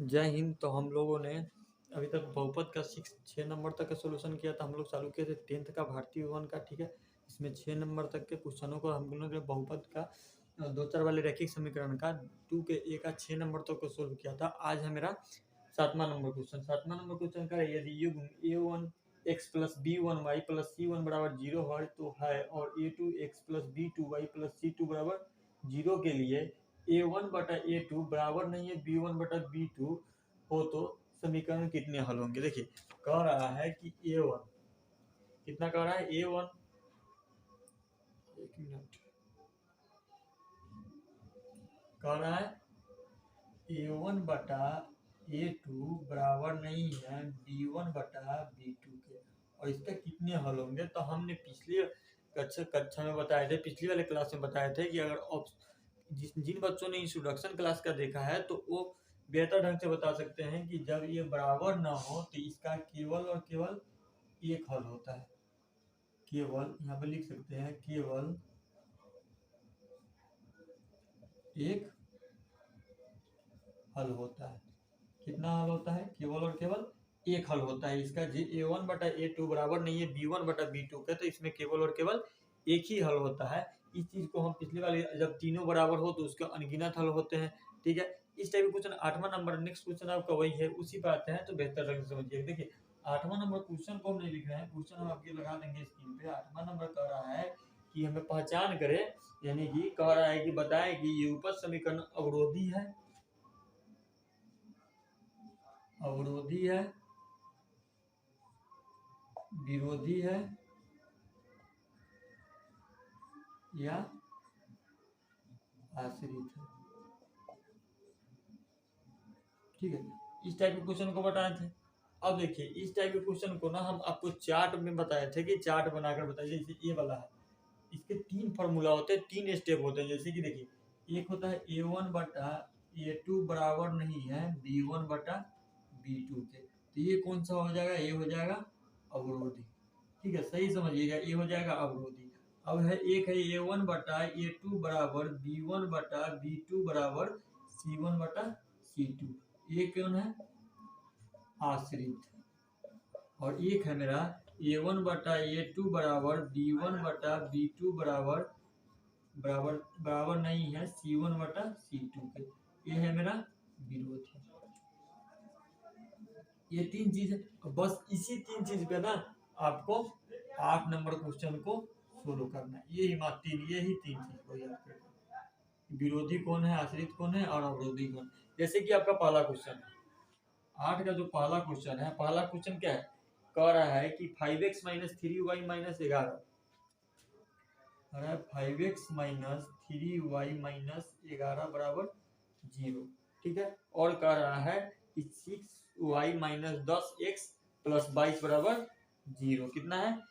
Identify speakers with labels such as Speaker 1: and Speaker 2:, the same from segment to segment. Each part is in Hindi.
Speaker 1: जय हिंद। तो हम लोगों ने अभी तक बहुपद का 6 नंबर तक का सोल्यूशन किया था। हम लोग चालू किए थे 10th का भारतीय वन का, ठीक है। इसमें 6 नंबर तक के क्वेश्चनों को हम लोगों ने बहुपद का दो चार वाले रैखिक समीकरण का 2 के ए का 6 नंबर तक को सोल्व किया था। आज है मेरा 7वां नंबर क्वेश्चन का है, यदि युग्म a1 x plus b1 y plus c1 बराबर 0 है और a2 x plus b2 y plus c2 बराबर 0 के लिए a1 बटा a2 बराबर नहीं है b1 बटा b2 हो तो समीकरण कितने हल होंगे। देखिए कह रहा है कि a1 कितना कह रहा है, a1 एक मिनट कह रहा है a1 बटा a2 बराबर नहीं है b1 बटा b2 के, और इसका कितने हल होंगे। तो हमने पिछले कक्षा में बताए थे, पिछली वाले क्लास में बताए थे कि अगर जिन बच्चों ने इंट्रोडक्शन क्लास का देखा है तो वो बेहतर ढंग से बता सकते हैं कि जब ये बराबर ना हो तो इसका केवल और केवल एक हल होता है। केवल यहाँ पे लिख सकते हैं, केवल एक हल होता है। कितना हल होता है, केवल और केवल एक हल होता है इसका। जी a1 बटा a2 बराबर नहीं है b1 बटा b2 का, तो इसमें केवल और केवल एक ही हल होता है। इस चीज को हम पिछले वाले, जब तीनों बराबर हो तो उसके अनगिनत हल होते हैं, ठीक है। इस टाइप का क्वेश्चन 8वां नंबर, नेक्स्ट क्वेश्चन आपका वही है, उसी पर आते हैं तो बेहतर ढंग से समझिए। देखिए 8वां नंबर क्वेश्चन को हम नहीं लिख रहे हैं, क्वेश्चन हम आपके लगा देंगे स्क्रीन पे। 8वां नंबर कह रहा है कि हमें पहचान करें, यानी कि कह रहा है कि बताएं कि ये उपज समीकरण अवरोधी है, अवरोधी है, विरोधी है या आश्रित है, ठीक है। इस टाइप के क्वेश्चन को बताए थे। अब देखिए इस टाइप के क्वेश्चन को ना हम आपको चार्ट में बताए थे कि चार्ट बनाकर बताइए। जैसे ये वाला है, इसके 3 फॉर्मूला होते हैं, 3 स्टेप होते हैं। जैसे कि देखिए एक होता है a1 बटा a2 बराबर नहीं है b1 बटा b2 के, तो ये कौन सा हो जाएगा, ये हो जाएगा अवरोधी, ठीक है। सही समझिएगा, ये हो जाएगा अवरोधी। अब है एक है a1 बटा a2 बराबर b1 बटा b2 बराबर c1 बटा c2, ये कौन है, आश्रित। और एक है मेरा a1 बटा a2 बराबर b1 बटा b2 बराबर बराबर बराबर नहीं है c1 बटा c2 के, ये है मेरा विरोधी। ये 3 चीज है, बस इसी 3 चीज पे ना आपको 8 नंबर क्वेश्चन को सोल्व करना है। यही 3 चीज को याद करना, विरोधी कौन है, आश्रित कौन है और अवरोधी कौन। जैसे कि आपका पहला क्वेश्चन 8 का जो पहला क्वेश्चन है, पहला क्वेश्चन क्या है, कह रहा है कि 5x minus 3y minus 11, 5x minus 3y minus 11 बराबर 0, ठीक है। और कह रहा है कि 6y माइनस 10x प्लस 22 बराबर 0, कितना है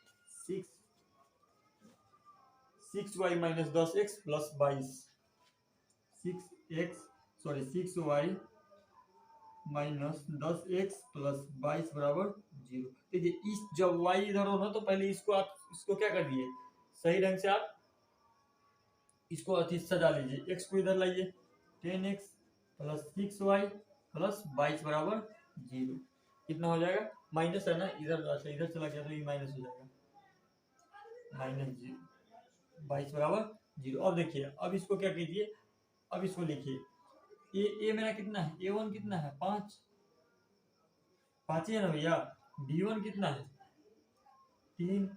Speaker 1: 6y minus 10x plus 22, 6y minus 10x plus 22 बराबर 0। देखिए इस जब y इधर हो ना तो पहले इसको आप इसको क्या कर दिए, सही ढंग से आप इसको अति सजा लीजिए, x को इधर लाइए, 10x प्लस 6y प्लस 22 बराबर 0, कितना हो जाएगा, माइनस है ना इधर, अच्छा इधर चला गया तो ये माइनस हो जाएगा, माइनस 22 बराबर 0। अब देखिए अब इसको क्या कीजिए, अब इसको लिखिए, ए मेरा कितना है, a1 कितना है 5 ही है ना भैया, b1 कितना है 3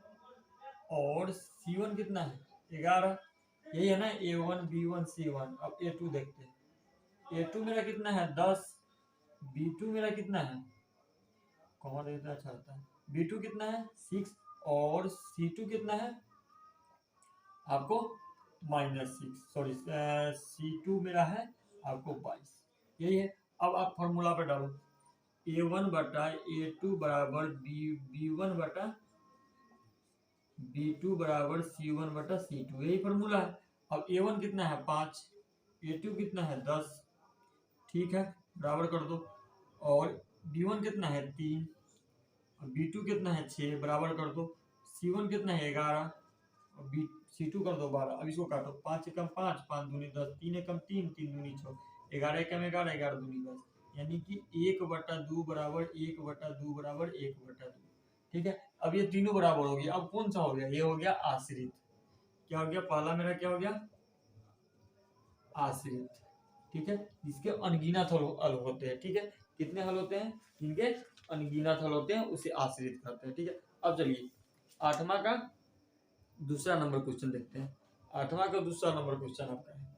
Speaker 1: और c1 कितना है 11, यही है ना a1 b1 c1। अब a2 देखते हैं, a2 मेरा कितना है 10, b2 मेरा कितना है, कौन देता चाहता है, b2 कितना है 6 और c2 कितना है आपको -6, सॉरी c2 मेरा है आपको 22, यही है। अब आप फॉर्मूला पे डालो, a1 बटा a2 बराबर b1 बटा b2 बराबर c1 बटा c2, यही फॉर्मूला है। अब a1 कितना है 5, a2 कितना है 10, ठीक है, बराबर कर दो। और b1 कितना है 3 और b2 कितना है 6, बराबर कर दो। c1 कितना है 11 और c2 कर दो 12। अब इसको काटो, 5 एकम 5, 5 दूनी 10, 3 एकम 3, 3 दूनी 6, 11 एकम 11, 11 दूनी 10, यानी कि 1/2 बराबर 1/2 बराबर 1/2। ठीक है, अब ये तीनों बराबर हो गया। अब कौन सा हो गया? ये हो गया आश्रित। क्या हो गया? पहला मेरा क्या हो गया? आश्रित। ठीक है, इसके अनगिनत हल होते हैं। ठीक है, कितने हल होते हैं? इनके अनगिनत हल होते हैं, उसे आश्रित करते हैं। ठीक है, अब चलिए 8वां का दूसरा नंबर क्वेश्चन देखते हैं। 8वां का दूसरा नंबर क्वेश्चन आपका है,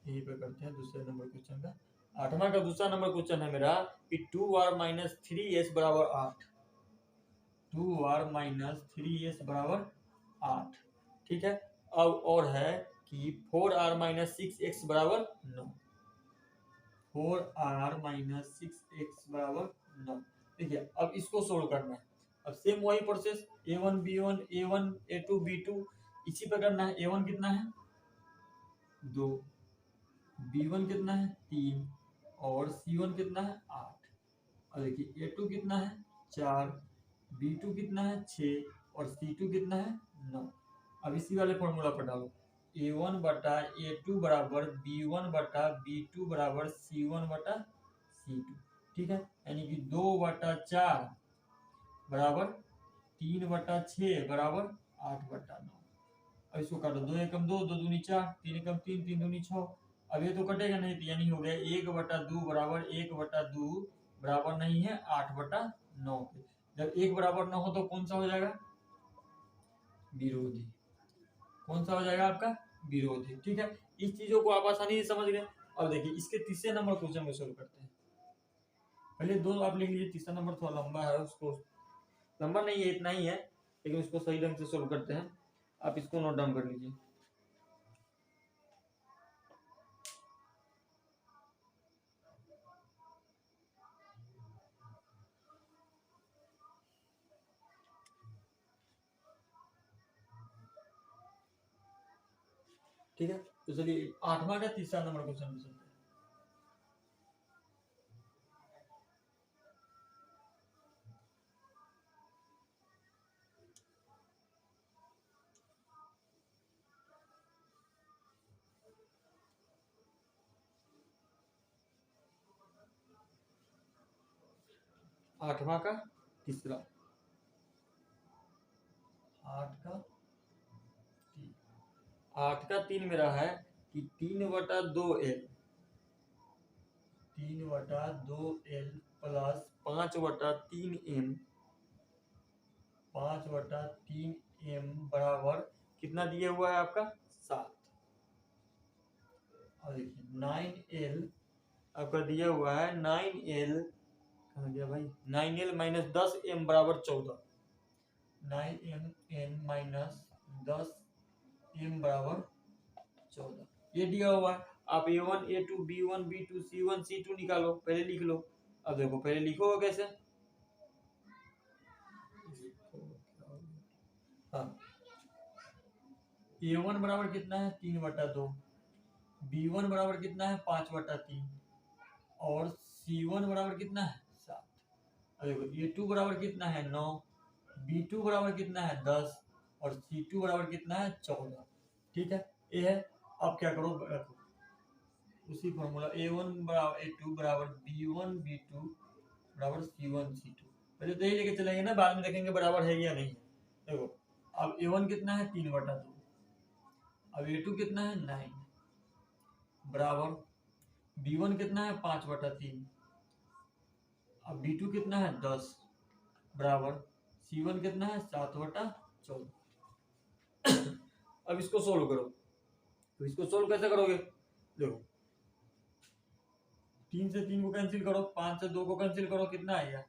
Speaker 1: यहीं पे करते हैं दूसरे नंबर क्वेश्चन का। 8वां का दूसरा नंबर क्वेश्चन है मेरा कि 2r माइनस 3s बराबर 8। 2r माइनस 3s बराबर 8। ठीक है, अब और है कि 4r माइनस 6x बराबर 9। 4r माइनस 6x बराबर 9। देखिए, अब इसको सोल्व करना है। अब सेम वही process, a1 b1 a1 a2 b2 इसी पे करना है। a1 कितना है? 2, b1 कितना है? 3 और c1 कितना है? 8। और देखिए a2 कितना है? 4, b2 कितना है? 6 और c2 कितना है? 9। अब इसी वाले फॉर्मूला पर डालो, a1 बटा a2 बराबर b1 बटा b2 बराबर c1 बटा c2। ठीक है, यानी कि 2/4 बराबर 3/6 बराबर 8/9। अब इसको काटो, 2 एकम 2, 2 दूनी 4, 3 एकम 3, 3 दूनी 6। अब ये तो कटेगा नहीं, तो यानी हो गया 1/2 बराबर 1/2 बराबर नहीं है 8/9 के। जब 1 बराबर 9 हो तो कौन सा हो जाएगा? विरोधी। कौन सा हो जाएगा आपका? विरोधी। ठीक है, इस चीजों को आप आसानी से समझ गए। अब देखिए इसके तीसरे नंबर क्वेश्चन में सोल्व करते हैं। पहले दो आप लिख लीजिए, तीसरा नंबर थोड़ा लंबा है, उसको लंबा नहीं है, इतना ही है, लेकिन उसको सही ढंग से सोल्व करते हैं। आप इसको नोट डाउन कर लीजिए। ठीक है, तो चलिए 8वां का तीसरा नंबर क्वेश्चन में चलते हैं। आठवां का तीसरा, 8 का 3 मेरा है कि 3/2l 3/2l plus 5/3m 5/3m बराबर कितना दिया हुआ है आपका? 7। और देखिए 9l आपका दिया हुआ है 9l, कहाँ गया भाई? 9l माइनस 10m बराबर 14। 9m माइनस 10m बराबर 14, ये दिया हुआ है। आप a1 a2 b1 b2 c1 c2 निकालो, पहले लिख लो। अब देखो पहले लिखो कैसे? हाँ, a1 बराबर कितना है? 3/2, b1 बराबर कितना है? 5/3 और c1 बराबर कितना है? 7। अब देखो a2 बराबर कितना है? 9, b2 बराबर कितना है? 10 और c2 बराबर कितना है? 14। ठीक है, ये है। अब क्या करो, उसी फॉर्मूला a1 बराबर a2 बराबर b1 b2 बराबर c1 c2, पहले तो यही लेके चलेंगे ना, बाद में देखेंगे बराबर है या नहीं है। देखो अब a1 कितना है? 3/2। अब a2 कितना है? 9 बराबर b1 कितना है? 5/3। अब b2 कितना है? 10 बराबर c1 कितना है? 7/14। अब इसको सोल्व करो, तो इसको सोल्व कैसे करोगे? देखो 3 से 3 को कैंसिल करो, 5 से 2 को कैंसिल करो, कितना आएगा?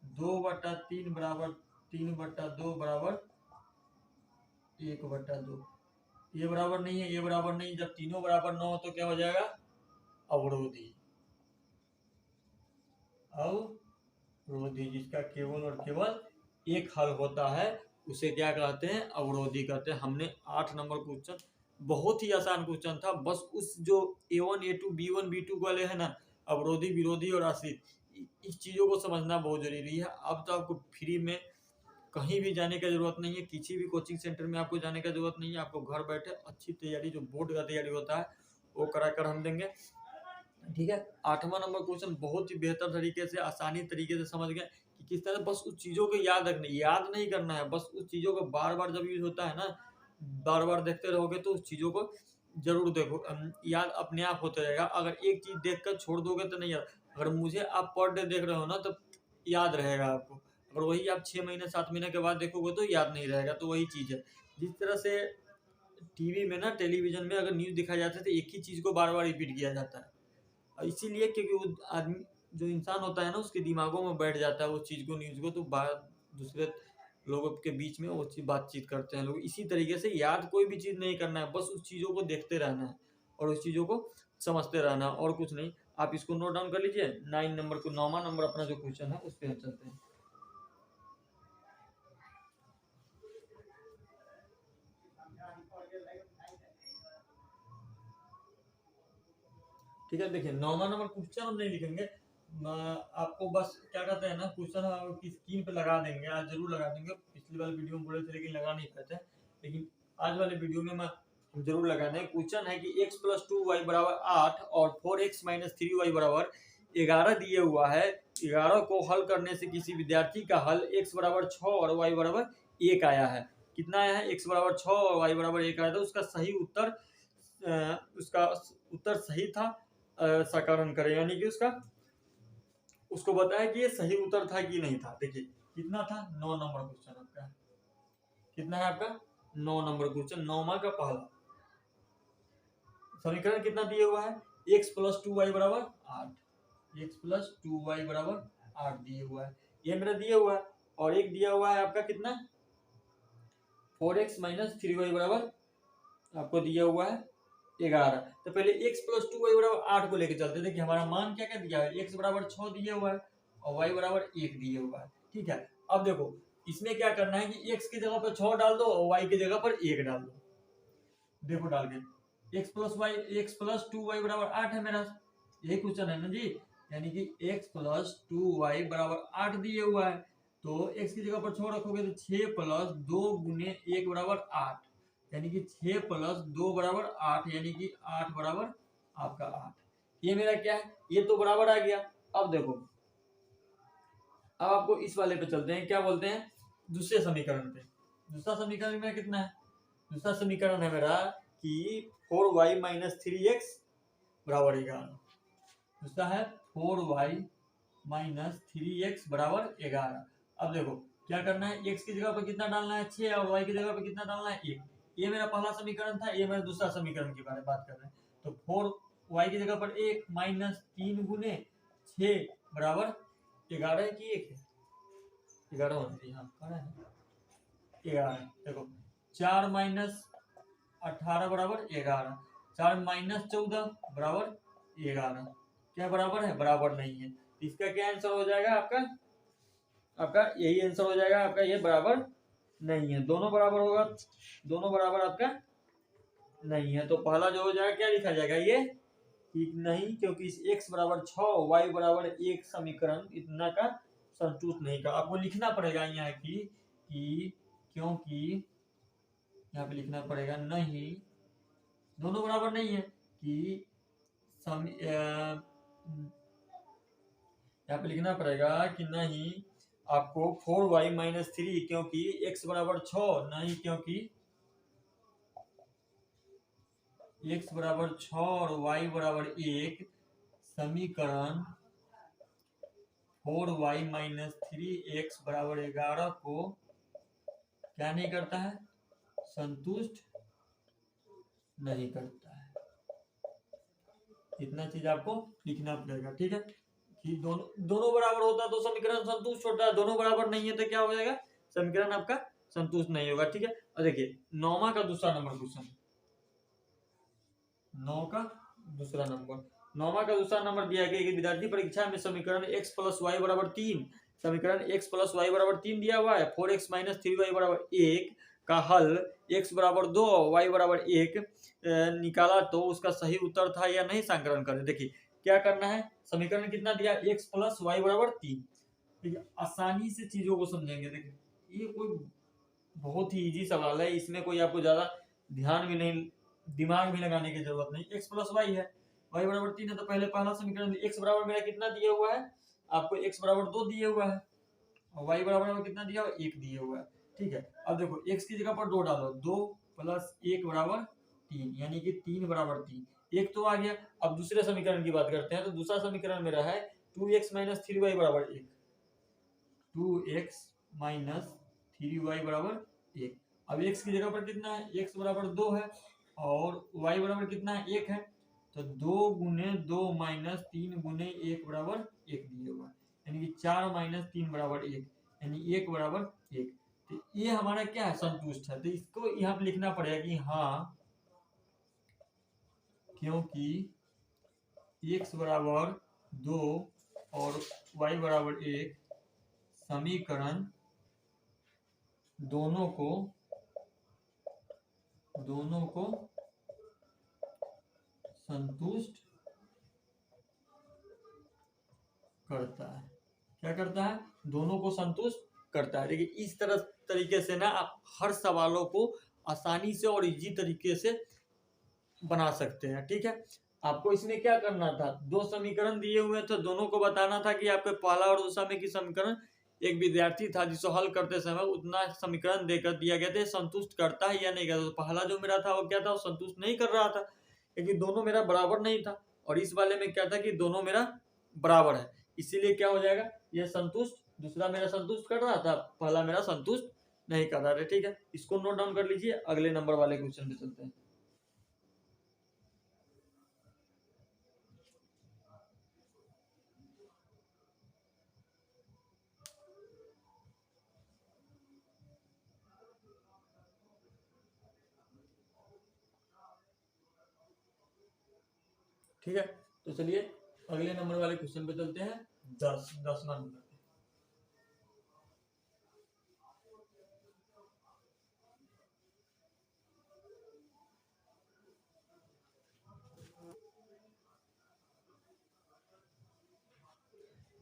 Speaker 1: 2/3 बराबर 3/2 बराबर 1/2। ये बराबर नहीं है, ये बराबर नहीं, जब तीनों बराबर न हो तो क्या हो जाएगा? अवरोधी। अवरोधी, जिसका केवल और केवल एक हल होता है उसे क्या कहते हैं? अवरोधी कहते हैं। हमने 8 नंबर क्वेश्चन, बहुत ही आसान क्वेश्चन था, बस उस जो a1 a2 b1 b2 वाले है ना, अवरोधी विरोधी और आश्रित, इस चीजों को समझना बहुत जरूरी है। अब तो आपको फ्री में कहीं भी जाने का जरूरत नहीं है, किसी भी कोचिंग सेंटर में आपको जाने का जरूरत नहीं है। आपको घर बैठे अच्छी तैयारी, जो बोर्ड का तैयारी होता है वो करा कर हम देंगे। ठीक है। 8वां नंबर क्वेश्चन बहुत ही बेहतर तरीके से आसानी तरीके से समझ गए कि किस तरह बस उस चीज़ों को याद नहीं करना है, बस उस चीज़ों को बार बार जब यूज होता है ना, बार बार देखते रहोगे तो उस चीज़ों को जरूर देखो, याद अपने आप होता रहेगा। अगर एक चीज़ देख कर छोड़ दोगे तो नहीं याद। अगर मुझे आप पर डे देख रहे हो ना तो याद रहेगा आपको, अगर वही आप 6 महीने 7 महीने के बाद देखोगे तो याद नहीं रहेगा। तो वही चीज़ है, जिस तरह से टीवी में ना, टेलीविजन में अगर न्यूज़ दिखाया जाता है तो एक ही चीज़ को बार बार रिपीट किया जाता है, और इसीलिए क्योंकि वो आदमी, जो इंसान होता है ना, उसके दिमागों में बैठ जाता है उस चीज़ को, न्यूज़ को, तो बात दूसरे लोगों के बीच में वो चीज़ बातचीत करते हैं लोग। इसी तरीके से याद कोई भी चीज़ नहीं करना है, बस उस चीज़ों को देखते रहना है और उस चीज़ों को समझते रहना है, और कुछ नहीं। आप इसको नोट डाउन कर लीजिए। 9वां नंबर अपना जो क्वेश्चन है उस पर चलते हैं। ठीक है, देखिए 9वां नंबर क्वेश्चन हम नहीं लिखेंगे, आपको बस क्या कहते हैं ना, क्वेश्चन की स्क्रीन पे लगा देंगे, आज जरूर लगा देंगे। पिछली वाली वीडियो में बोले थे लेकिन लगा नहीं पाते, लेकिन आज वाले वीडियो में मैं जरूर लगा दें। क्वेश्चन है कि x + 2y = 8 और 4x - 3y = 11 दिए हुआ है। 11 को हल करने से किसी विद्यार्थी का हल x = 6 और y = 1 आया है। कितना आया है? x = 6 और y = 1 आया था। उसका उत्तर सही था, साकारण करें, यानी कि उसको बताया कि ये सही उत्तर था कि नहीं था। देखिए कितना था, 9 नंबर क्वेश्चन आपका। कितना है आपका? 9 नंबर क्वेश्चन, 9वां का पहला समीकरण कितना दिया हुआ है? x + 2y = 8। x + 2y = 8 दिए हुआ है, ये मेरा दिया हुआ है। और एक दिया हुआ है आपका कितना, 4x - 3y = आपको दिया हुआ है 11। तो पहले x + 2y = 8 को लेके चलते। देखिए हमारा मान क्या क्या दिया है, x = 6 दिया हुआ है और y = 1 दिया हुआ है। ठीक है, अब देखो इसमें क्या करना है कि x की जगह पर 6 डाल दो और y की जगह पर 1 डाल दो। देखो डाल के x + 2y = 8 है मेरा, यही क्वेश्चन है ना जी। यानी कि x + 2y = 8 दिए हुआ है, तो x की जगह पर 6 रखोगे तो 6 + 2 × 1 = 8, यानी कि 6 + 2 = 8, यानी कि 8 बराबर आपका 8। ये मेरा क्या है, ये तो बराबर आ गया। अब देखो, अब आपको इस वाले पे चलते हैं, क्या बोलते हैं, दूसरे समीकरण पे। दूसरा समीकरण में कितना है? दूसरा समीकरण है मेरा कि 4y - 3x = 11। दूसरा है 4y - 3x = 11। अब देखो क्या करना है, x की जगह पर कितना डालना है, 6, और y की जगह पर कितना डालना है, 1। ये मेरा पहला समीकरण था, ये मेरा दूसरा समीकरण के बारे में बात कर रहे हैं। तो 4y की जगह पर 1 - 3 × 6 = 11 की 1 है, 11 होना चाहिए, हाँ 11। देखो 4 - 18 = 11, 4 - 14 = 11। क्या बराबर है? बराबर नहीं है। इसका क्या आंसर हो जाएगा आपका? आपका यही आंसर हो जाएगा आपका, ये बराबर नहीं है। दोनों बराबर होगा, दोनों बराबर आपका नहीं है। तो पहला जो हो जाएगा क्या लिखा जाएगा, ये ठीक नहीं, क्योंकि x = 6 y = 1 समीकरण इतना का संतुष्ट नहीं का। आपको लिखना पड़ेगा यहाँ कि क्योंकि यहाँ पे लिखना पड़ेगा नहीं, दोनों बराबर नहीं है, कि यहाँ पे लिखना पड़ेगा कि नहीं आपको 4y - 3, क्योंकि x = 6, नहीं क्योंकि x = 6 और y = 1 समीकरण 4y - 3x = 11 को क्या नहीं करता है, संतुष्ट नहीं करता है। इतना चीज आपको लिखना पड़ेगा। ठीक है, कि दोनों बराबर होता तो समीकरण संतुष्ट होता है, दोनों बराबर नहीं है तो क्या हो जाएगा, समीकरण आपका संतुष्ट नहीं होगा। ठीक है, और देखिए 9वां का दूसरा नंबर क्वेश्चन, 9 का दूसरा नंबर, 9वां का दूसरा नंबर दिया गया कि विद्यार्थी परीक्षा में समीकरण x + y = 3, समीकरण x + y = 3 दिया हुआ है, 4x - 3y = 1 का हल x = 2 y = 1 निकाला तो उसका सही उत्तर था या नहीं, संकलन करें। देखिए क्या करना है, समीकरण कितना दिया, x + y = 3। देखिए आसानी से चीजों को समझेंगे। देखिए ये कोई बहुत ही इजी सवाल है, इसमें कोई आपको ज्यादा ध्यान भी नहीं, दिमाग भी लगाने की जरूरत नहीं। x + y है, y बराबर 3 है तो पहले पहला समीकरण x बराबर मेरा कितना दिया हुआ है, आपको x बराबर 2 दिया हुआ है और y बराबर में कितना दिया हुआ है, 1 दिया हुआ है। ठीक है, अब देखो x की जगह पर 2 डालो, 2 प्लस 1 बराबर 3, यानी कि 3 बराबर 3, एक तो आ गया। अब दूसरे समीकरण की बात करते हैं, तो दूसरा समीकरण मेरा है 2x माइनस 3y बराबर 1, 2x माइनस 3y बराबर 1। अब x की जगह पर कितना है, x बराबर 2 है और y बराबर कितना है, 1 है, तो 2 गुने 2 माइनस 3 गुने 1 बराबर 1 दिया हुआ है, यानी कि 4 माइनस 3 बराबर 1, यानी 1 बराबर 1। तो ये हमारा क्या है, संतुष्ट है। तो इसको यहाँ पे लिखना पड़ेगा कि हाँ, क्योंकि x बराबर 2 और y बराबर 1 समीकरण दोनों को संतुष्ट करता है। क्या करता है, दोनों को संतुष्ट करता है। देखिए इस तरीके से ना आप हर सवालों को आसानी से और इजी तरीके से बना सकते हैं। ठीक है, आपको इसमें क्या करना था, दो समीकरण दिए हुए थे, दोनों को बताना था कि आपके पहला और दूसरा में की समीकरण, एक विद्यार्थी था जिसको हल करते समय उतना समीकरण देकर दिया गया था, संतुष्ट करता है या नहीं करता। तो पहला जो मेरा था वो क्या था, वो संतुष्ट नहीं कर रहा था क्योंकि दोनों मेरा बराबर नहीं था, और इस वाले में क्या था कि दोनों मेरा बराबर है, इसीलिए क्या हो जाएगा, ये संतुष्ट, दूसरा मेरा संतुष्ट कर रहा था, पहला मेरा संतुष्ट नहीं कर रहा था। ठीक है, इसको नोट डाउन कर लीजिए, अगले नंबर वाले क्वेश्चन पे चलते हैं। ठीक है, तो चलिए अगले नंबर वाले क्वेश्चन पे चलते हैं, 10वां नंबर।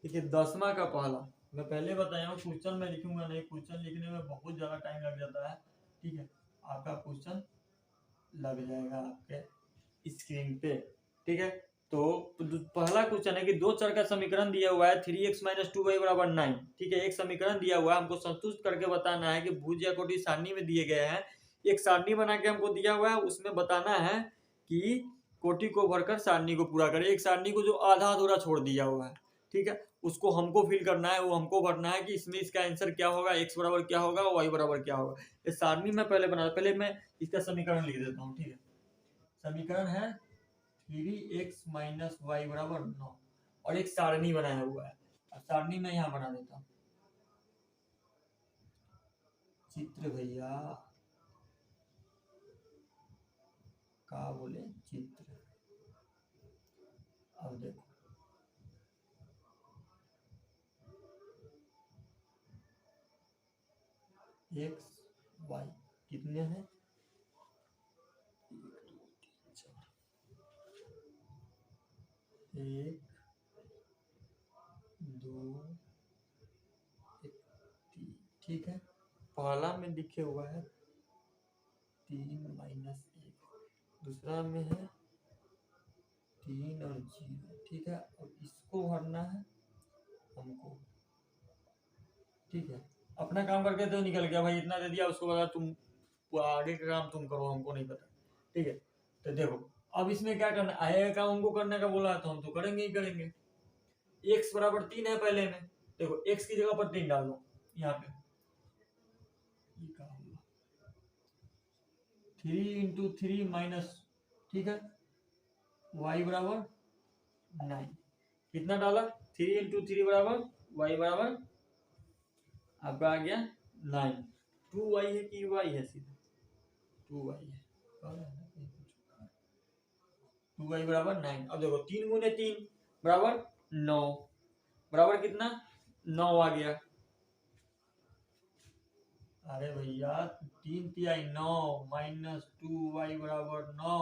Speaker 1: देखिए 10वां का पहला, मैं पहले बताया हूँ क्वेश्चन में लिखूंगा नहीं, क्वेश्चन लिखने में बहुत ज्यादा टाइम लग जाता है। ठीक है, आपका क्वेश्चन लग जाएगा आपके स्क्रीन पे। ठीक है, तो पहला क्वेश्चन है कि दो चर का समीकरण दिया हुआ है 3x माइनस 2y बराबर 9। ठीक है, एक समीकरण दिया हुआ है, हमको संतुष्ट करके बताना है कि भुज या कोटि सारणी में दिए गए हैं, एक सारणी बना के हमको दिया हुआ है, उसमें बताना है कि कोटि को भरकर सारणी को पूरा करें। एक सारणी को जो आधा अधूरा छोड़ दिया हुआ है, ठीक है, उसको हमको फिल करना है, वो हमको भरना है कि इसमें इसका आंसर क्या होगा, x बराबर क्या होगा, y बराबर क्या होगा। इस सारणी में पहले मैं इसका समीकरण लिख देता हूँ। ठीक है, समीकरण है 3x माइनस वाई बराबर 9 और एक सारणी बनाया हुआ है, सारणी में यहाँ बना देता हूँ चित्र, भैया का बोले चित्र। अब देखो x y कितने हैं, 1 2 3। ठीक है, पहला में लिखे हुआ है 3 माइनस 1, दूसरा में है 3 और 0। ठीक है, और इसको भरना है हमको। ठीक है, अपना काम करके तो निकल गया भाई, इतना दे दिया, उसको बता तुम आगे का काम तुम करो, हमको नहीं पता। ठीक है, तो देखो अब इसमें क्या करना, आएगा काम हमको करने का बोला है तो हम तो करेंगे ही करेंगे। x बराबर 3 है पहले में, देखो x की जगह पर 3 डाल दो यहाँ पे, 3 इंटू 3 माइनस, ठीक है, y बराबर 9, कितना डाला, 3 इंटू 3 बराबर y बराबर आपका आ गया 9। 2y है कि y है, सीधा 2y है, 2y बराबर 9। अब देखो 3 गुने 3 बराबर 9, बराबर कितना, 9 आ गया। अरे भैया 3 तिहाई 9 माइनस 2y बराबर 9।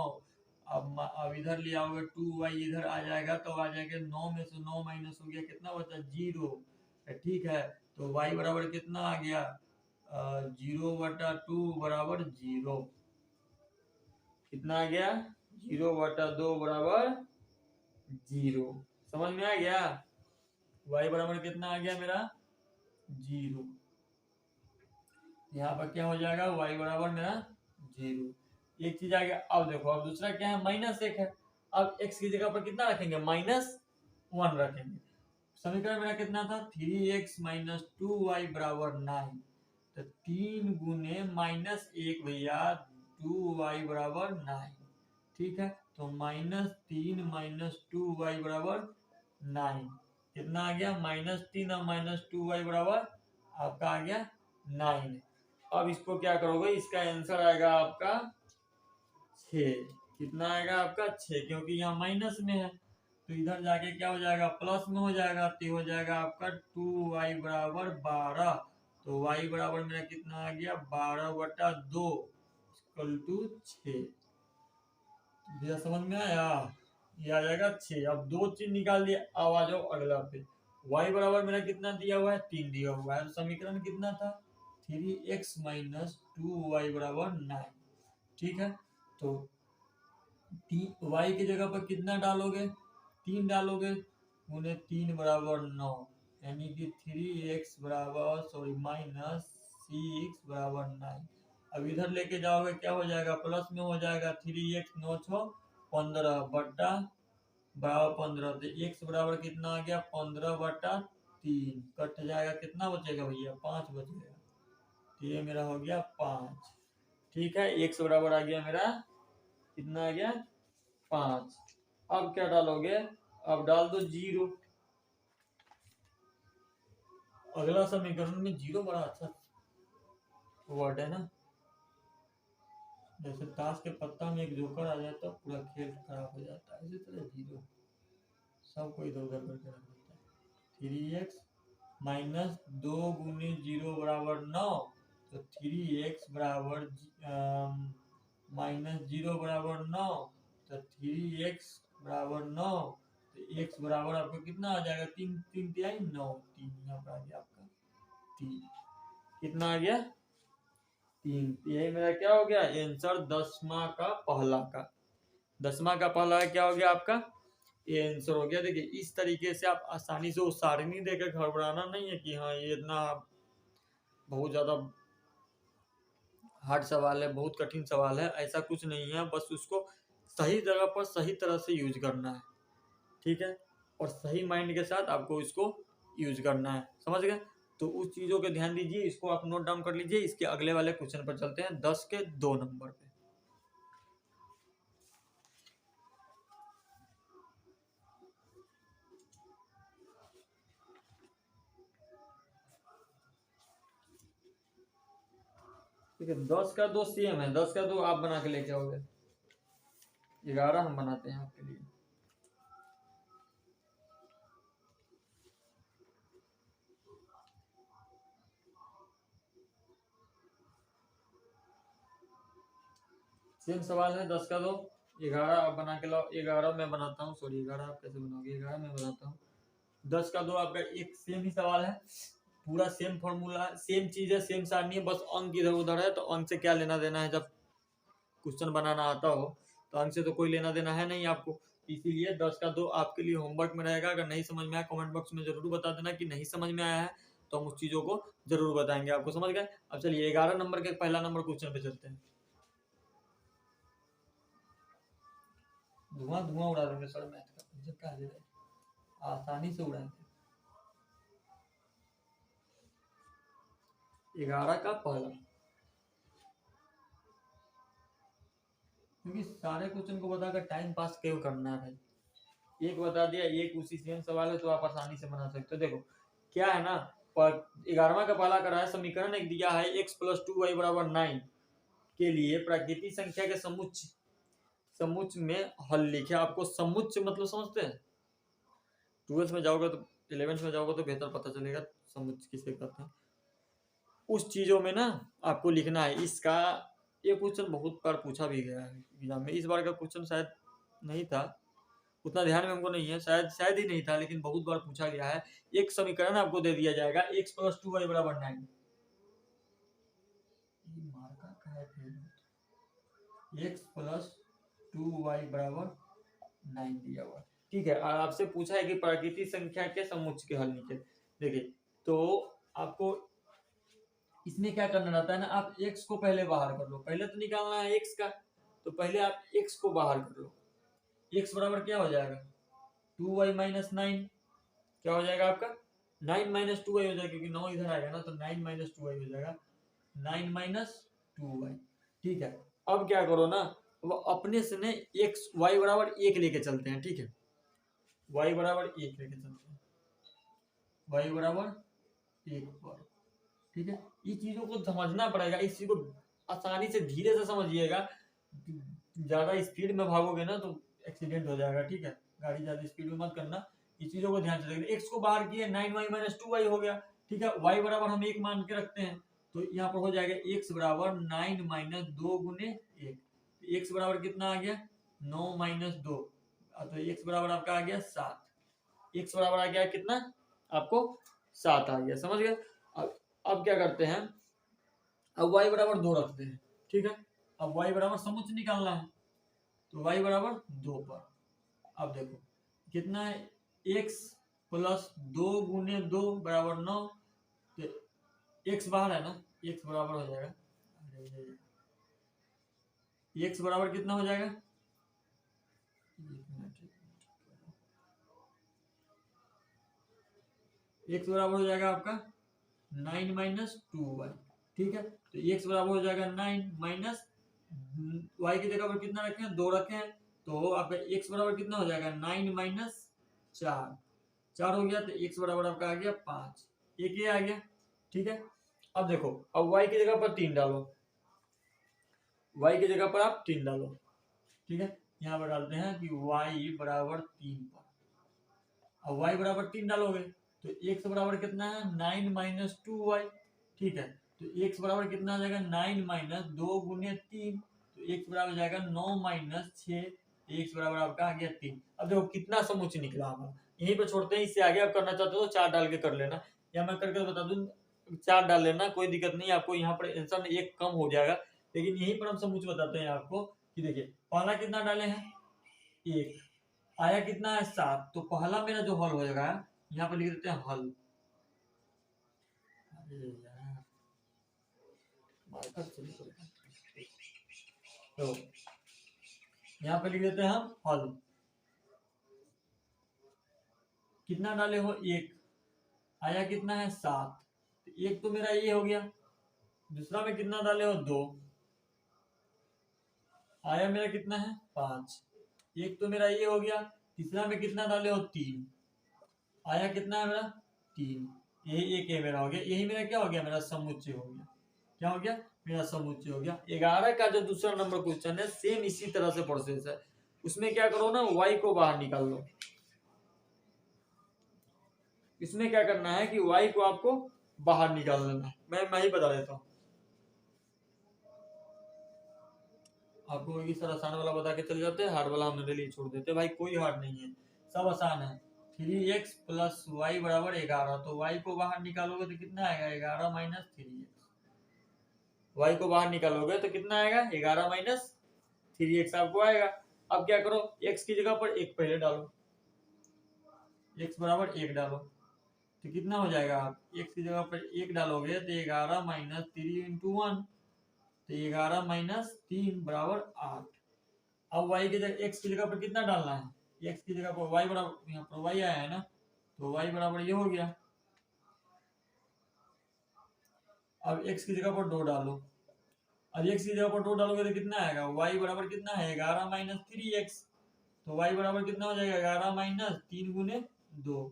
Speaker 1: अब इधर ले आओगे 2y इधर आ जाएगा तो आ जाएगा 9 में से 9 माइनस हो गया, कितना बचा 0। ठीक है, तो y बराबर कितना आ गया 0/2 बराबर 0, कितना आ गया 0/2 बराबर जीरो। समझ में आ गया? y बराबर कितना आ गया मेरा? जीरो। यहाँ पर क्या हो जाएगा? y बराबर मेरा जीरो। एक चीज आ गया। अब देखो, अब दूसरा क्या है? माइनस एक है। अब x की जगह पर कितना रखेंगे? -1 रखेंगे। समीकरण मेरा कितना था? 3x माइनस 2y बराबर 9। तो 3 गुने -1 भैया 2y बराबर 9। ठीक है, तो -3 माइनस 2y बराबर 9। कितना आ गया? -3 और -2y बराबर आपका आ गया 9। अब इसको क्या करोगे? इसका आंसर आएगा आपका 6। कितना आएगा आपका? 6, क्योंकि यहाँ माइनस में है तो इधर जाके क्या हो जाएगा? प्लस में हो जाएगा। तो हो जाएगा आपका 2y बराबर 12। तो y बराबर मेरा कितना आ गया? 12/2 इक्वल टू 6। भैया समझ में आया? ये आ जाएगा 6। अब दो चीज निकाल दिया। अब आ जाओ अगला पे। y बराबर मेरा कितना दिया हुआ है? 3 दिया हुआ है। तो समीकरण कितना था? 3x माइनस 2y बराबर 9। ठीक है, तो y की जगह पर कितना डालोगे? 3 डालोगे। गुने 3 बराबर 9, यानी कि 3x बराबर माइनस 6 बराबर 9। अब इधर लेके जाओगे क्या हो जाएगा? प्लस में हो जाएगा। 3x 9 6 15 बट्टा बराबर 15। तो x बराबर कितना आ गया? 15/3 कट जाएगा। कितना बचेगा भैया? 5 बचेगा। तो ये मेरा हो गया 5। ठीक है, x बराबर आ गया मेरा कितना आ गया? 5। अब क्या डालोगे? अब डाल दो 0। अगला समीकरण में 0 बड़ा अच्छा वर्ड है ना। जैसे ताश के पत्ता में एक जोकर आ जाता है, पूरा खेल खराब हो जाता है। इसी तरह 0 सबको इधर उधर करके रख देता है। 3x माइनस 2 गुने 0 बराबर 9। तो 3x बराबर -0 बराबर 9। तो 3x बराबर 9। तो x बराबर आपको कितना आ जाएगा? 3 3 तिहाई 9। 3 यहाँ पर आ गया आपका 3। कितना आ गया? 3। यही मेरा क्या हो गया? आंसर 10वां का पहला का। 10वां का पहला क्या हो गया आपका? ये आंसर हो गया। देखिए इस तरीके से आप आसानी से वो सारणी देकर घबराना नहीं है कि हाँ ये इतना बहुत ज्यादा हार्ड सवाल है, बहुत कठिन सवाल है। ऐसा कुछ नहीं है, बस उसको सही जगह पर सही तरह से यूज करना है। ठीक है, और सही माइंड के साथ आपको इसको यूज करना है। समझ गए? तो उस चीजों के ध्यान दीजिए, इसको आप नोट डाउन कर लीजिए। इसके अगले वाले क्वेश्चन पर चलते हैं, 10 के 2 नंबर पे। ठीक है, 10 का 2 सेम है। 10 का 2 आप बना के लेके आओगे, 11 हम बनाते हैं आपके लिए। सेम सवाल है। 10 का 2 11 आप बना के लाओ। 11 मैं बनाता हूँ, सॉरी 11 आप कैसे बनाओगे? 11 मैं बनाता हूँ। 10 का 2 आपका एक सेम ही सवाल है, पूरा सेम फॉर्मूला, सेम चीज है, सेम सारणी है, बस अंक इधर उधर है। तो अंक से क्या लेना देना है? जब क्वेश्चन बनाना आता हो तो अंक से तो कोई लेना देना है नहीं आपको। इसीलिए 10 का 2 आपके लिए होमवर्क में रहेगा। अगर नहीं समझ में आया कमेंट बॉक्स में जरूर बता देना कि नहीं समझ में आया है, तो हम उस चीजों को जरूर बताएंगे आपको। समझ गए? अब चलिए 11 नंबर के पहला नंबर क्वेश्चन पे चलते हैं। धुआं धुआं उड़ा देंगे सर, मैथ का मुझे क्या दे रहे, आसानी से उड़ाएंगे। 11 का पहला, क्योंकि सारे क्वेश्चन को बताकर टाइम पास क्यों करना है भाई। एक बता दिया, एक उसी सेम सवाल है तो आप आसानी से बना सकते हो। देखो क्या है ना, 11वां का पहला करा है, समीकरण एक दिया है x + 2y बराबर 9 के लिए प्राकृतिक संख्या के समुच्च में हल लिखे। आपको समुच्च मतलब समझते हैं? 12th में जाओगे तो 11th में जाओगे तो बेहतर पता चलेगा समुच्च किसे कहते हैं। उस चीजों में ना आपको लिखना है इसका। ये क्वेश्चन बहुत बार पूछा भी गया है एग्जाम में। इस बार का क्वेश्चन शायद नहीं था, उतना ध्यान में हमको नहीं है, शायद ही नहीं था, लेकिन बहुत बार पूछा गया है। एक समीकरण आपको दे दिया जाएगा x + 2y बराबर 9। x + 2y बराबर 9 दिया हुआ। ठीक है, आपसे पूछा है कि प्राकृतिक संख्या के समुच्चय के हल निकले। देखिए तो आपको इसमें क्या करना रहता है ना, आप x को पहले बाहर कर लो, पहले तो निकालना है x का, तो पहले आप x को बाहर कर लो। x बराबर क्या हो जाएगा 2y माइनस 9, क्या हो जाएगा आपका 9 माइनस 2y हो जाएगा, क्योंकि 9 इधर आएगा ना, तो 9 माइनस 2y हो जाएगा 9 माइनस 2y। ठीक है, अब क्या करो ना, वो अपने से ने x y बराबर 1 लेके चलते हैं। ठीक है, y बराबर 1 लेके चलते हैं, y बराबर 1 पर। ठीक है, ये चीजों को समझना पड़ेगा, इस चीज को आसानी से धीरे से समझिएगा, ज्यादा स्पीड में भागोगे ना तो एक्सीडेंट हो जाएगा। ठीक है, गाड़ी ज्यादा स्पीड में मत करना, इस चीजों को ध्यान से देखना। एक्स को बाहर किए 9y माइनस 2y हो गया। ठीक है, y बराबर हम 1 मान के रखते हैं, तो यहाँ पर हो जाएगा x बराबर 9 माइनस 2 गुने 1। एक्स बराबर कितना आ गया 9 माइनस 2, तो एक्स बराबर आपका आ गया 7। एक्स बराबर आ गया कितना आपको 7 आ गया, समझ गए। अब क्या करते हैं, अब y बराबर 2 रखते हैं। ठीक है, अब y बराबर समुच्चय निकालना है, तो y बराबर 2 पर। अब देखो कितना है x प्लस 2 गुने 2 बराबर 9, तो x बाहर है ना, x बराबर हो जाएगा, x बराबर कितना हो जाएगा, x बराबर हो जाएगा आपका 9 माइनस 2y। ठीक है, तो x बराबर हो जाएगा 9 माइनस y की जगह पर कितना रखे हैं 2 रखे हैं, तो आपका x बराबर कितना हो जाएगा 9 माइनस 4 हो गया, तो x बराबर आपका आ गया 5, एक ये आ गया। ठीक है, अब देखो, अब y की जगह पर 3 डालो, y की जगह पर आप 3 डालो। ठीक है, यहाँ पर डालते हैं कि y बराबर 3 पर। अब y बराबर 3 डालोगे तो x बराबर कितना है 9 माइनस 2y। ठीक है, तो x बराबर कितना आ जाएगा 9 माइनस 2 गुने 3, तो x बराबर जाएगा 9 माइनस 6, x बराबर आपका आ गया 3। अब देखो कितना समुच्चय निकला हमारा, यहीं पर छोड़ते हैं, इससे आगे आप करना चाहते हो तो 4 डाल के कर लेना, या मैं करके बता दूं 4 डाल लेना, कोई दिक्कत नहीं, आपको यहाँ पर आंसर 1 कम हो जाएगा, लेकिन यहीं पर हम समुच्चय बताते हैं आपको कि देखिए पहला कितना डाले हैं 1, आया कितना है 7, तो पहला मेरा जो हल हो जाएगा यहाँ पर लिख देते हैं हल। तो यहाँ पे लिख देते हैं हम हल, कितना डाले हो 1, आया कितना है 7, तो एक तो मेरा ये हो गया, दूसरा में कितना डाले हो 2, आया मेरा कितना है 5, एक तो मेरा ये हो गया, तीसरा में कितना डाले हो 3, आया कितना है मेरा 3, यही एक मेरा हो गया, यही मेरा क्या हो गया मेरा समुच्चय हो गया, क्या हो गया मेरा समुच्चय हो गया। 11 का जो दूसरा नंबर क्वेश्चन है सेम इसी तरह से प्रोसेस है, उसमें क्या करो ना y को बाहर निकाल लो, इसमें क्या करना है कि y को आपको बाहर निकाल लेना है, मैं ही बता देता हूँ आपको, इस तरह आसान वाला बता के चले जाते हैं, हार्ड वाला हम मेरे लिए छोड़ देते हैं, भाई कोई हार्ड नहीं है, सब आसान है। 3x प्लस वाई बराबर 11, तो y को बाहर निकालोगे तो कितना आएगा 11 माइनस 3x, y को बाहर निकालोगे तो कितना आएगा 11 माइनस 3x आपको आएगा। अब क्या करो x की जगह पर 1 पहले डालो, x बराबर 1 डालो, तो कितना हो जाएगा, आप x की जगह पर 1 डालोगे तो 11 माइनस 3 इंटू 1, तो 11 माइनस 3 बराबर 8। अब y की जगह x की जगह पर कितना डालना है, x की जगह पर y बराबर, यहाँ पर y आया है ना, तो y बराबर ये हो गया। अब x की जगह पर 2 डालो, अब x की जगह पर 2 डालोगे तो कितना आएगा, y बराबर कितना है 11 माइनस 3x, तो y बराबर कितना हो जाएगा 11 माइनस 3 गुने 2,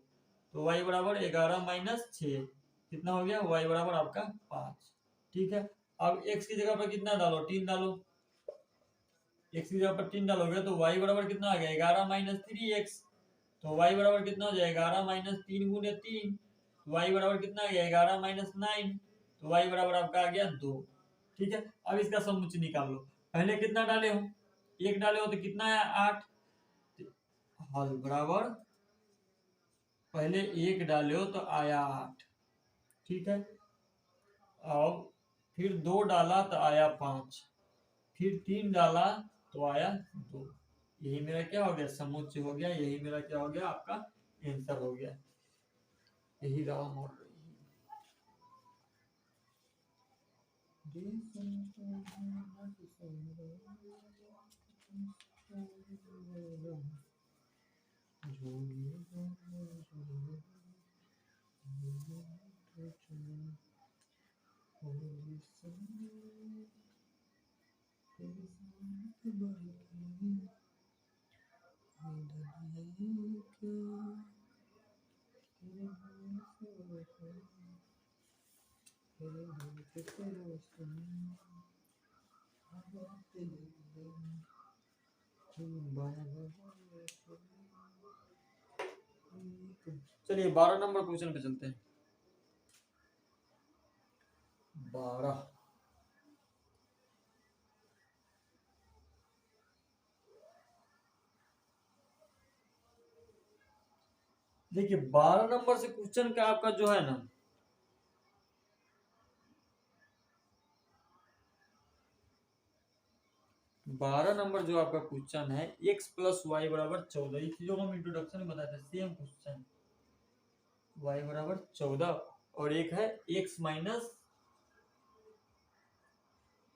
Speaker 1: तो y बराबर 11 माइनस 6, कितना हो गया y बराबर आपका 5। ठीक है, अब x की जगह पर कितना डालो 3 डालो, x की जगह पर 3 डालोगे तो y बराबर कितना आ गया 11 माइनस 3x, तो y बराबर कितना हो जाएगा 11 माइनस 3 गुने 3, तो y बराबर कितना आ गया 11 माइनस 9, तो y बराबर आपका आ गया 2। ठीक है, अब इसका समुच्चय निकाल लो, पहले कितना डाले हो 1 डाले हो तो कितना है 8, हल बराबर पहले 1 डाले हो तो आया 8। ठीक है, अब फिर 2 डाला तो आया 5, फिर 3 डाला तो आया 2, यही मेरा क्या हो गया, समुच्च हो गया। यही मेरा क्या हो गया, आपका आंसर हो गया। यही रहा मोड। चलिए 12 नंबर क्वेश्चन पे चलते हैं। 12 देखिए 12 नंबर से क्वेश्चन का आपका जो है ना, 12 नंबर जो आपका क्वेश्चन है, x प्लस वाई बराबर 14, ये चीजों को हम इंट्रोडक्शन में बताए थे। सेम क्वेश्चन, y बराबर 14 और एक है x माइनस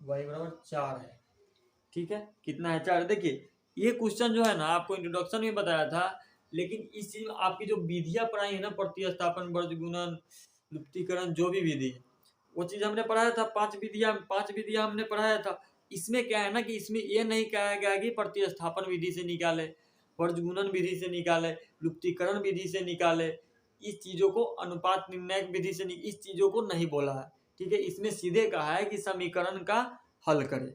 Speaker 1: वाई बराबर 4 है। ठीक है, कितना है 4। देखिए ये क्वेश्चन जो है ना, आपको इंट्रोडक्शन में बताया था, लेकिन इस चीज में आपकी जो विधियां पढ़ाई है ना, प्रतिस्थापन, वर्गगुणन, लुप्तीकरण, जो भी विधि है वो चीज हमने पढ़ाया था। 5 विधियां हमने पढ़ाया था। इसमें क्या है ना कि इसमें ये नहीं कहा गया कि प्रतिस्थापन विधि से निकाले, वर्गगुणन विधि से निकाले, लुप्तीकरण विधि से निकाले, इस चीजों को अनुपात निर्णायक विधि से इस चीजों को नहीं बोला है। ठीक है, इसमें सीधे कहा है कि समीकरण का हल करें।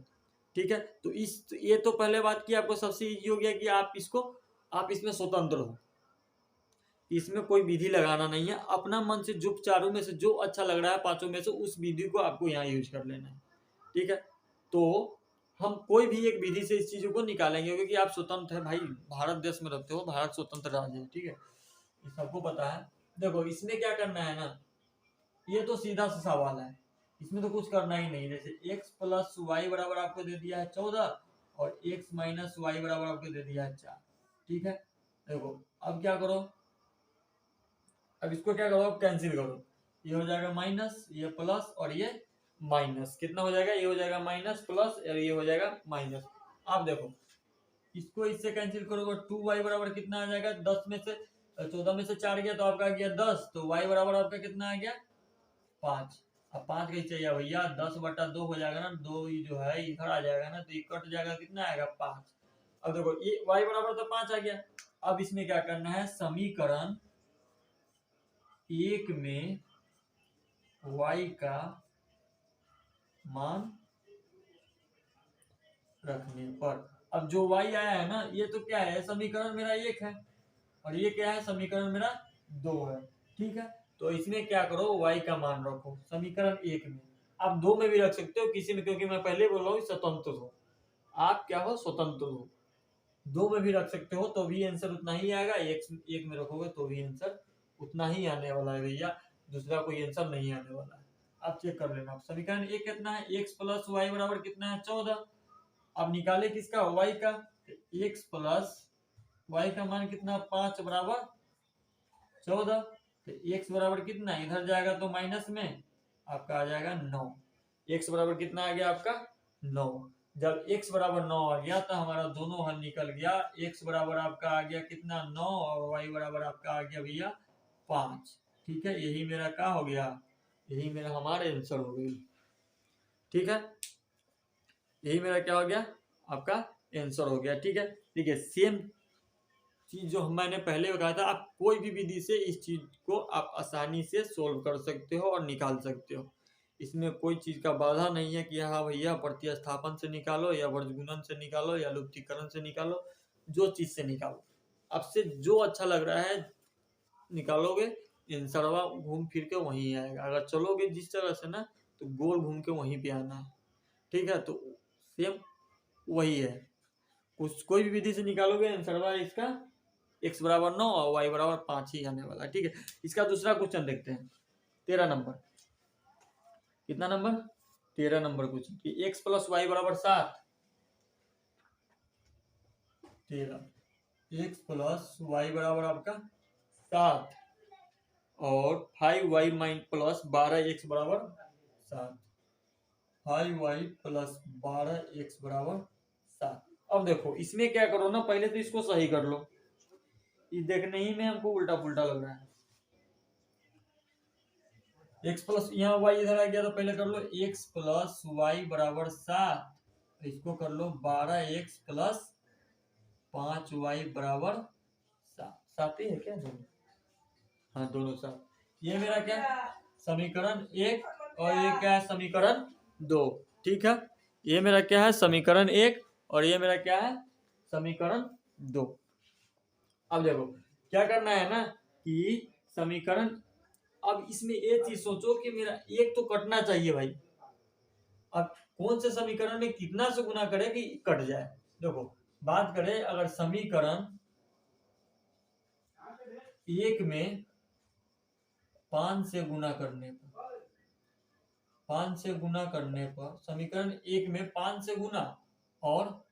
Speaker 1: ठीक है, तो ये तो पहले बात की आपको, सबसे इजी हो गया कि आप इसमें स्वतंत्र हो, इसमें कोई विधि लगाना नहीं है। अपना मन से जो चारों में से जो अच्छा लग रहा है, पांचों में से, उस विधि को आपको यहाँ यूज कर लेना है। ठीक है, तो हम कोई भी एक विधि से इस चीजों को निकालेंगे, क्योंकि आप स्वतंत्र है भाई, भारत देश में रहते हो, भारत स्वतंत्र राज्य है। ठीक है, ये सबको पता है। देखो इसमें क्या करना है ना, ये तो सीधा सा सवाल है, इसमें तो कुछ करना ही नहीं। जैसे x प्लस वाई बराबर आपको दे दिया है 14 और x माइनस वाई बराबर आपको दे दिया है 4। ठीक है, देखो अब क्या करो, अब इसको क्या करो, अब कैंसिल करो। ये हो जाएगा माइनस, ये प्लस और ये माइनस, कितना हो जाएगा, ये हो जाएगा माइनस प्लस और ये हो जाएगा माइनस। आप देखो इसको इससे कैंसिल करोगे, 2y बराबर कितना आ जाएगा, 10 में से 14 में से 4 गया तो आपका आ गया 10, तो y बराबर आपका कितना आ गया 5। अब 5 कैसे चाहिए भैया, 10/2 हो जाएगा ना, 2 जो है इधर आ जाएगा ना, तो ये कट जाएगा, कितना आएगा 5। अब देखो ये y बराबर तो 5 आ गया। अब इसमें क्या करना है, समीकरण 1 में y का मान रखने पर, अब जो y आया है ना, ये तो क्या है, समीकरण मेरा 1 है और ये क्या है, समीकरण मेरा 2 है। ठीक है, तो इसमें क्या करो, y का मान रखो समीकरण 1 में। आप 2 में भी रख सकते हो किसी में, क्योंकि मैं पहले बोल रहा हूँ स्वतंत्र हो, आप क्या हो, स्वतंत्र हो। 2 में भी रख सकते हो तो भी आंसर उतना ही आएगा, एक में रखोगे तो भी आंसर उतना ही आने वाला है भैया, दूसरा कोई आंसर नहीं आने वाला है। आप चेक कर लेना। समीकरण 1 कितना है, x प्लस वाई बराबर कितना है 14। अब निकाले किसका, y का, x प्लस वाई का मान कितना, 5 बराबर 14। तो x बराबर कितना, इधर जाएगा तो माइनस में आपका आ जाएगा 9। x बराबर कितना आ गया आपका 9। जब x बराबर 9 आ गया तो हमारा दोनों हल निकल गया। x बराबर आपका आ गया कितना 9 और y बराबर आपका आ गया भैया 5। ठीक है, यही मेरा क्या हो गया, यही मेरा हमारा आंसर हो गई। ठीक है, यही मेरा क्या हो गया, आपका आंसर हो गया। ठीक है, ठीक है, सेम चीज जो मैंने पहले कहा था, आप कोई भी विधि से इस चीज को आप आसानी से सोल्व कर सकते हो और निकाल सकते हो। इसमें कोई चीज का बाधा नहीं है कि हाँ भैया प्रतिस्थापन से निकालो या वर्गगुणन से निकालो या लुप्तीकरण से निकालो, जो चीज से निकालो, आपसे जो अच्छा लग रहा है निकालोगे, आंसरवा घूम फिर के वहीं आएगा। अगर चलोगे जिस तरह से ना, तो गोल घूम के वहीं पे आना है। ठीक है, तो सेम वही है, कुछ कोई भी विधि से निकालोगे आंसरवा इसका x बराबर 9 और y बराबर 5 ही आने वाला है। ठीक है, इसका दूसरा क्वेश्चन देखते हैं, 13 नंबर। कितना नंबर, 13 नंबर क्वेश्चन कि x प्लस वाई बराबर 7, 13 एक्स प्लस वाई बराबर आपका 7 और 5y माइन प्लस 12x बराबर 7। 5y प्लस 12x बराबर 7। अब देखो इसमें क्या करो ना, पहले तो इसको सही कर लो, ये देखने ही में हमको उल्टा पुल्टा लग रहा है। x प्लस यहाँ y इधर आ गया तो पहले कर लो x प्लस वाई बराबर 7, इसको कर लो 12x प्लस 5y बराबर 7। 7 ही है क्या दोनों? हाँ दोनों 7। ये मेरा क्या समीकरण 1 और ये क्या है समीकरण 2। ठीक है, ये मेरा क्या है समीकरण 1 और ये मेरा क्या है समीकरण 2। अब देखो क्या करना है ना कि समीकरण, अब इसमें एक चीज सोचो कि मेरा एक तो कटना चाहिए भाई। अब कौन से समीकरण में कितना से गुना करे कि कट जाए। देखो बात करें अगर समीकरण 1 में 5 से गुना करने पर, 5 से गुना करने पर समीकरण 1 में 5 से गुना और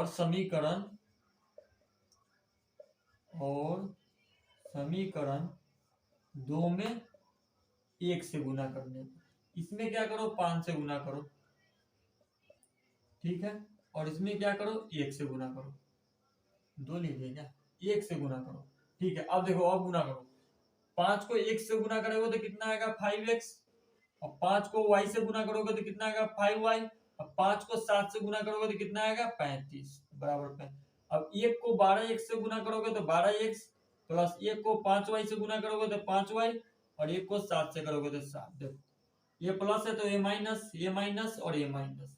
Speaker 1: समीकरण 2 में 1 से गुना करने पर, इसमें क्या करो 5 से गुना करो, ठीक है, और इसमें क्या करो 1 से गुना करो। 2 लीजिए क्या 1 से गुना करो, ठीक है। अब देखो अब गुना करो, 5 को 1 से गुना करोगे तो कितना आएगा 5x, और 5 को y से गुना करोगे तो कितना आएगा 5y, अब 5 को 7 से गुना करोगे तो कितना आएगा 35 बराबर 5। अब 1 को 12x से गुना करोगे तो 12x प्लस 1 को 5y से गुना करोगे तो 5y और 1 को 7 से करोगे तो 7। देखो ये प्लस है तो ये माइनस और ये माइनस,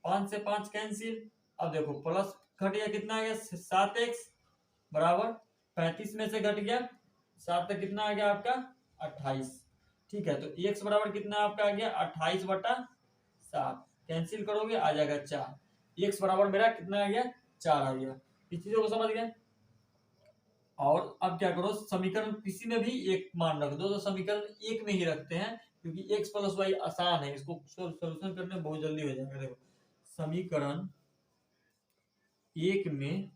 Speaker 1: 5 से 5 कैंसिल। अब देखो प्लस घट गया कितना आ गया 7x बराबर 35 में से घट गया 7 तक कितना आ गया आपका 28। ठीक है, तो x बराबर कितना आपका आ गया 28/7, कैंसिल करोगे आ जाएगा 4। x बराबर मेरा कितना आ गया 4 आ गया। इस चीजों को समझ गए। और अब क्या करो समीकरण किसी में भी एक मान रख दो, तो समीकरण 1 में ही रखते हैं क्योंकि x प्लस वाई आसान है, इसको सोल्यूशन करने में बहुत जल्दी हो जाएगा। देखो समीकरण 1 में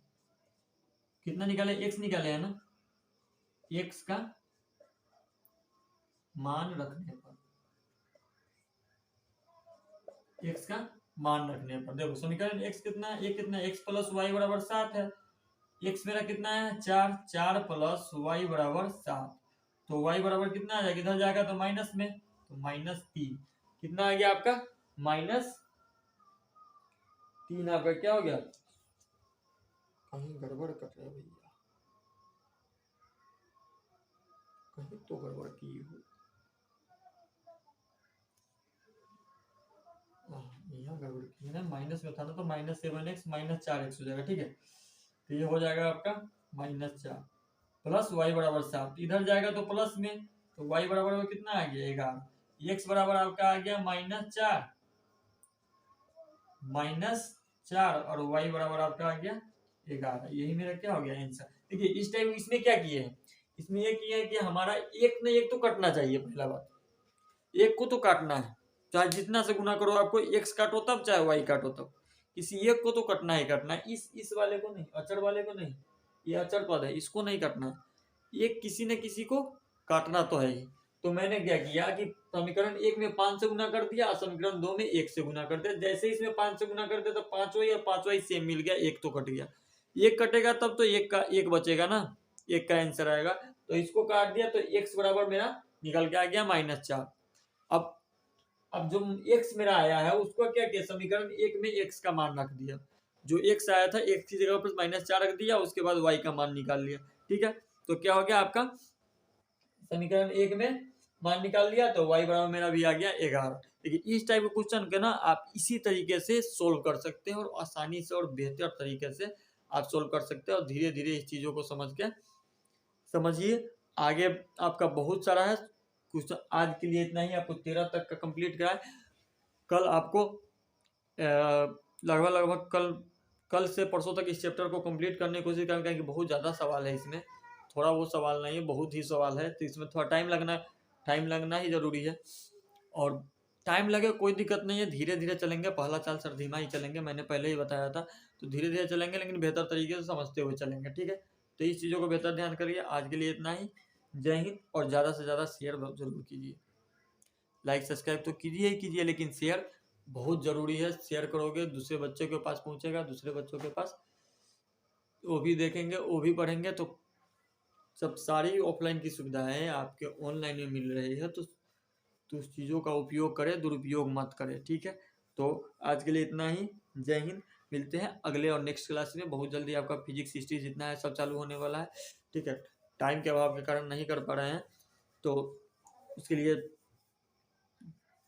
Speaker 1: कितना निकाले x निकाले है ना, x का मान रखने पर, x का मान रखने पर देखो समीकरण x कितना है, एक कितना x प्लस वाई बराबर 7 है, x मेरा कितना है 4, 4 प्लस वाई बराबर 7, तो y बराबर कितना आ जाएगा इधर जाएगा तो माइनस में, तो -3 कितना आ गया आपका -3 आपका क्या हो गया, कहीं गड़बड़ कर रहे भैया, कहीं तो गड़बड़ की हो, यहाँ गड़बड़ की है ना, माइनस में था ना तो -7x -4x हो जाएगा। ठीक है, तो ये हो जाएगा आपका -4 प्लस वाई बराबर 7, इधर जाएगा तो प्लस में, तो y बराबर में कितना आ गया 11, x बराबर आपका आ गया -4 और y बराबर आपका आ गया 11। यही मेरा क्या हो गया आंसर। देखिए इस टाइम इसमें क्या किए हैं, इसमें ये किया है कि हमारा एक न एक तो कटना चाहिए, पहला बात एक को तो काटना है, चाहे जितना से गुना करो आपको x काटो तब चाहे y काटो तब, किसी एक को तो कटना ही कटना है। इस वाले को नहीं, अचर वाले को नहीं, ये अचर पद है इसको नहीं काटना है, एक किसी न किसी को काटना तो है ही। तो मैंने क्या किया कि समीकरण 1 में 5 से गुना कर दिया और समीकरण 2 में 1 से गुना कर दिया। जैसे ही इसमें 5 से गुना कर दिया तो 5y और 5y सेम मिल गया, एक तो कट गया, एक कटेगा तब तो एक का एक बचेगा ना, एक का आंसर आएगा, तो इसको काट दिया तो x बराबर मेरा निकल के आ गया -4। अब जो x मेरा आया है उसको क्या किया समीकरण 1 में x का मान रख दिया, जो x आया था x की जगह पर -4 रख दिया, उसके बाद y का मान निकाल लिया। ठीक है, तो क्या हो गया आपका समीकरण 1 में मान निकाल लिया तो y बराबर मेरा भी आ गया 11। देखिए इस टाइप के क्वेश्चन के ना आप इसी तरीके से सोल्व कर सकते हैं और आसानी से और बेहतर तरीके से आप सोल्व कर सकते हैं, और धीरे धीरे इस चीज़ों को समझ के समझिए। आगे आपका बहुत सारा है क्वेश्चन, आज के लिए इतना ही, आपको 13 तक का कंप्लीट कराए। कल आपको लगभग कल से परसों तक इस चैप्टर को कंप्लीट करने की कोशिश करेंगे, क्योंकि बहुत ज़्यादा सवाल है इसमें, थोड़ा वो सवाल नहीं है, बहुत ही सवाल है, तो इसमें थोड़ा टाइम लगना ही ज़रूरी है। और टाइम लगे कोई दिक्कत नहीं है, धीरे धीरे चलेंगे, पहला साल सर धीमा ही चलेंगे, मैंने पहले ही बताया था। तो धीरे धीरे चलेंगे लेकिन बेहतर तरीके से समझते हुए चलेंगे, ठीक है। तो इस चीज़ों को बेहतर ध्यान करिए। आज के लिए इतना ही। जय हिंद। और ज़्यादा से ज़्यादा शेयर जरूर कीजिए। लाइक सब्सक्राइब तो कीजिए ही कीजिए, लेकिन शेयर बहुत ज़रूरी है। शेयर करोगे दूसरे बच्चों के पास पहुँचेगा, दूसरे बच्चों के पास वो भी देखेंगे, वो भी पढ़ेंगे। तो सब सारी ऑफलाइन की सुविधाएं आपके ऑनलाइन में मिल रही है। तो उस चीज़ों का उपयोग करें, दुरुपयोग मत करें, ठीक है। तो आज के लिए इतना ही। जय हिंद। मिलते हैं अगले और नेक्स्ट क्लास में। बहुत जल्दी आपका फिजिक्स हिस्ट्री जितना है सब चालू होने वाला है, ठीक है। टाइम के अभाव के कारण नहीं कर पा रहे हैं, तो उसके लिए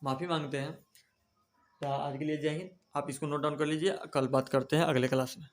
Speaker 1: माफ़ी मांगते हैं। तो आज के लिए जय हिंद। आप इसको नोट डाउन कर लीजिए, कल बात करते हैं अगले क्लास में।